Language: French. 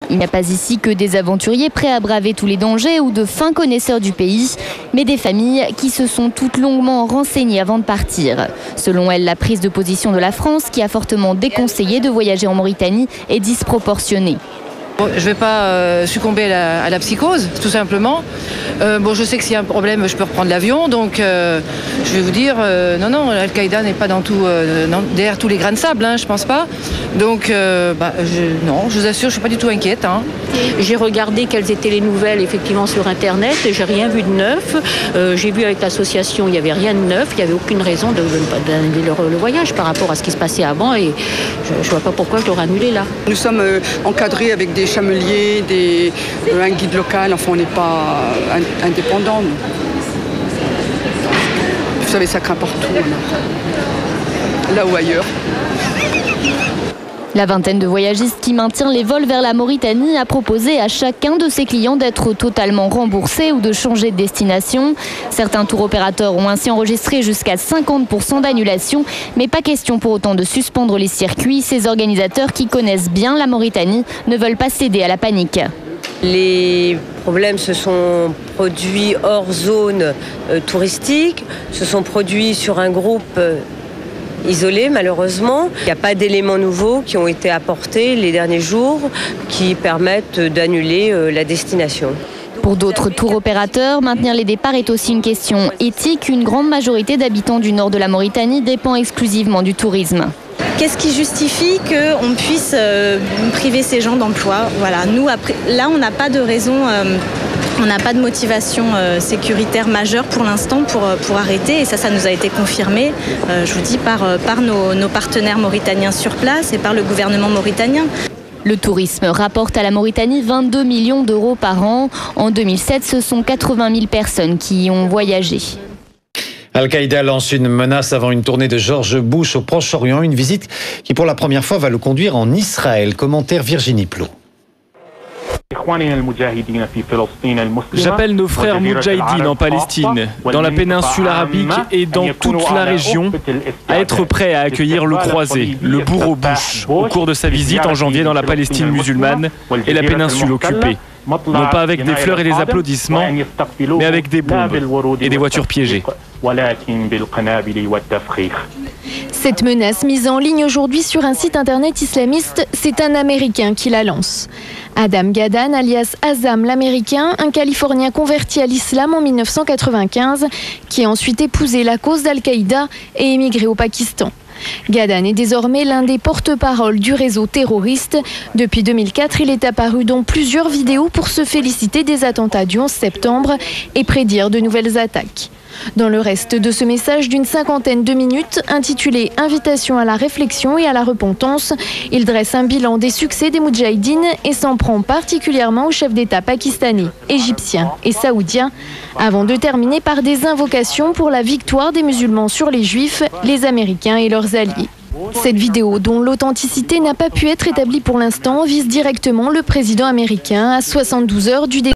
Il n'y a pas ici que des aventuriers prêts à braver tous les dangers ou de fins connaisseurs du pays, mais des familles qui se sont toutes longuement renseignées avant de partir. Selon elles, la prise de position de la France, qui a fortement déconseillé de voyager en Mauritanie, est disproportionnée. Je ne vais pas succomber à la psychose, tout simplement. Je sais que s'il y a un problème, je peux reprendre l'avion. Donc, je vais vous dire, non, Al-Qaïda n'est pas derrière tous les grains de sable, je ne pense pas. Donc, non, je vous assure, je ne suis pas du tout inquiète. J'ai regardé quelles étaient les nouvelles, effectivement, sur Internet, et je n'ai rien vu de neuf. J'ai vu avec l'association, il n'y avait rien de neuf. Il n'y avait aucune raison de ne pas annuler le voyage par rapport à ce qui se passait avant. Et je ne vois pas pourquoi je l'aurais annulé là. Nous sommes encadrés avec des chameliers, un guide local, enfin on n'est pas indépendant. Vous savez, ça craint partout, là ou ailleurs. La vingtaine de voyagistes qui maintient les vols vers la Mauritanie a proposé à chacun de ses clients d'être totalement remboursé ou de changer de destination. Certains tours opérateurs ont ainsi enregistré jusqu'à 50% d'annulation, mais pas question pour autant de suspendre les circuits. Ces organisateurs qui connaissent bien la Mauritanie ne veulent pas céder à la panique. Les problèmes se sont produits hors zone touristique, se sont produits sur un groupe isolé malheureusement. Il n'y a pas d'éléments nouveaux qui ont été apportés les derniers jours qui permettent d'annuler la destination. Pour d'autres tours opérateurs, maintenir les départs est aussi une question éthique. Une grande majorité d'habitants du nord de la Mauritanie dépend exclusivement du tourisme. Qu'est-ce qui justifie qu'on puisse priver ces gens d'emploi? Voilà, nous, après, là, on n'a pas de raison, on n'a pas de motivation sécuritaire majeure pour l'instant pour arrêter. Et ça nous a été confirmé, je vous dis, par nos partenaires mauritaniens sur place et par le gouvernement mauritanien. Le tourisme rapporte à la Mauritanie 22 millions d'euros par an. En 2007, ce sont 80 000 personnes qui y ont voyagé. Al-Qaïda lance une menace avant une tournée de George Bush au Proche-Orient, une visite qui pour la première fois va le conduire en Israël. Commentaire Virginie Plot. J'appelle nos frères moudjahidines en Palestine, dans la péninsule arabique et dans toute la région, à être prêts à accueillir le croisé, le bourreau Bush, au cours de sa visite en janvier dans la Palestine musulmane et la péninsule occupée. Non pas avec des fleurs et des applaudissements, mais avec des bombes et des voitures piégées. Cette menace mise en ligne aujourd'hui sur un site internet islamiste, c'est un Américain qui la lance. Adam Gaddan, alias Azam l'Américain, un Californien converti à l'islam en 1995, qui a ensuite épousé la cause d'Al-Qaïda et émigré au Pakistan. Gaddan est désormais l'un des porte-parole du réseau terroriste. Depuis 2004, il est apparu dans plusieurs vidéos pour se féliciter des attentats du 11 septembre et prédire de nouvelles attaques. Dans le reste de ce message d'une 50aine de minutes, intitulé « Invitation à la réflexion et à la repentance », il dresse un bilan des succès des moudjahidines et s'en prend particulièrement aux chefs d'État pakistanais, égyptiens et saoudiens, avant de terminer par des invocations pour la victoire des musulmans sur les juifs, les Américains et leurs alliés. Cette vidéo, dont l'authenticité n'a pas pu être établie pour l'instant, vise directement le président américain à 72 heures du début.